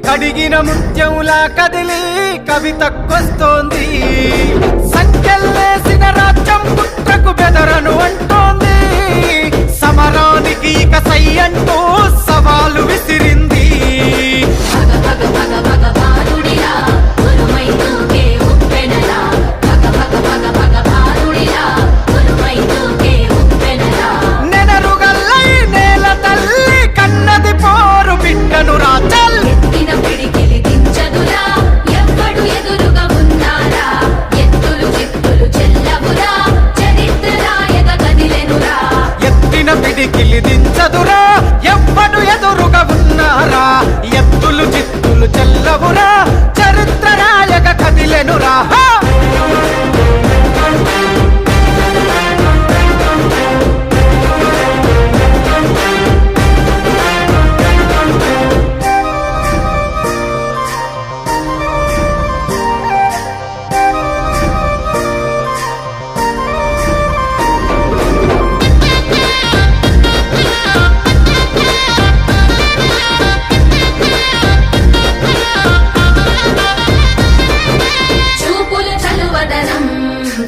కడిగిన ముత్యంలా కదిలి కవితకొస్తోంది. సంకెళ్ళేసిన రాజ్యం పుట్టకు బెదరను అంటోంది. సమరానికి ఇక సై అంటూ సవాలు విసిరింది. నెనరుగల్లై నేల తల్లి కన్నది పోరు బిడ్డను రాజల్. పిడికిలి దించదురా ఎవ్వడు ఎదురుగా ఉన్నారా. ఎత్తులు చిత్తులు చెల్లవురా చరిత్ర రాయక కదిలెనురా.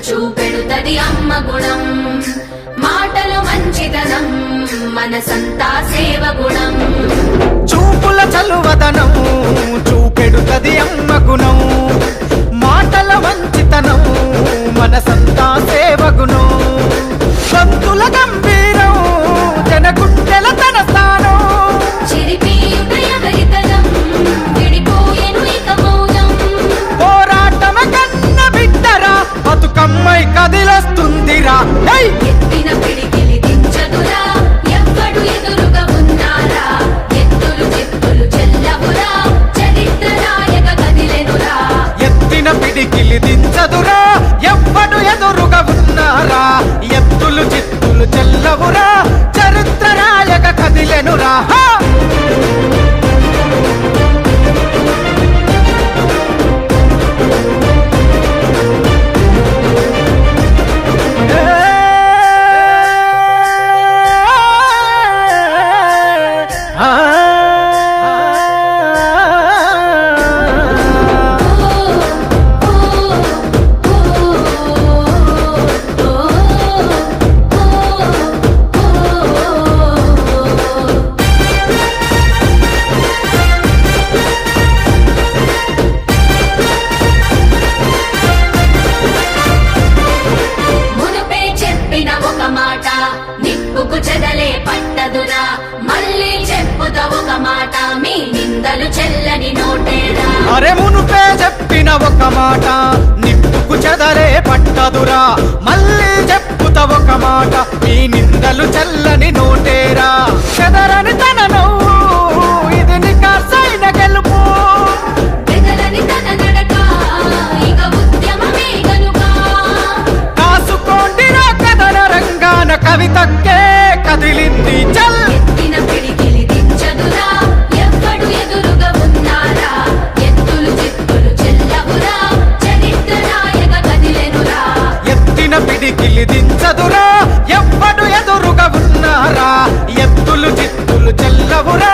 చూపెడుతది అమ్మ గుణం, మాటలు మంచిదనం, మనసంతా సేవ గుణం. చూపుల చలువదనం చూపెడుతది అమ్మ గుణం, మాటల మంచితనం, మనసంతా సేవ గుణం. సంతుల గంభీరం జనగుండెల తన స్థానం. చిరిపి ఉదయవరితనం విడిపోయెను ఇక మౌనం. పోరాటమ కన్న బిడ్డరా బతుకమ్మై కదిలొస్తుందిరా. ఎత్తిన పిడికిలి దించదురా ఎవ్వడు ఎదురుగా ఉన్నారా. ఎత్తులు చిత్తులు చెల్లవురా చరిత్ర రాయక కదిలెనురా. ఎత్తిన పిడికిలి దించదురా ఎవ్వడు ఎదురుగా ఉన్నారా. ఎత్తులు చిత్తులు చెల్లవురా చరిత్ర రాయక కదిలెనురా. నిప్పుకు చెదలే పట్టదురా మళ్ళీ చెప్పుతా ఒక మాట, మీ నిందలు చెల్లని నోటేరా. అరే మునుపే చెప్పిన ఒక మాట నిప్పుకు చెదలే పట్టదురా మళ్ళీ చెప్పుతా ఒక మాట, మీ నిందలు చెల్లని నోటేరా. చెదరని తన నవ్వు ఇది నికార్సైన గెలుపు, బెదరని తన నడక ఇక ఉద్యమమే గనుక. కాసుకోండిరా కథన రంగాన కవితక్కే కదిలింది చల్. ఎత్తిన పిడికిలి దించదురా ఎవ్వడు ఎదురుగా ఉన్నారా. ఎత్తులు చిత్తులు చెల్లవురా చరిత్ర రాయక కదిలెనురా. ఎత్తిన పిడికిలి దించదురా ఎవ్వడు ఎదురుగా ఉన్నారా. ఎత్తులు చిత్తులు చెల్లవురా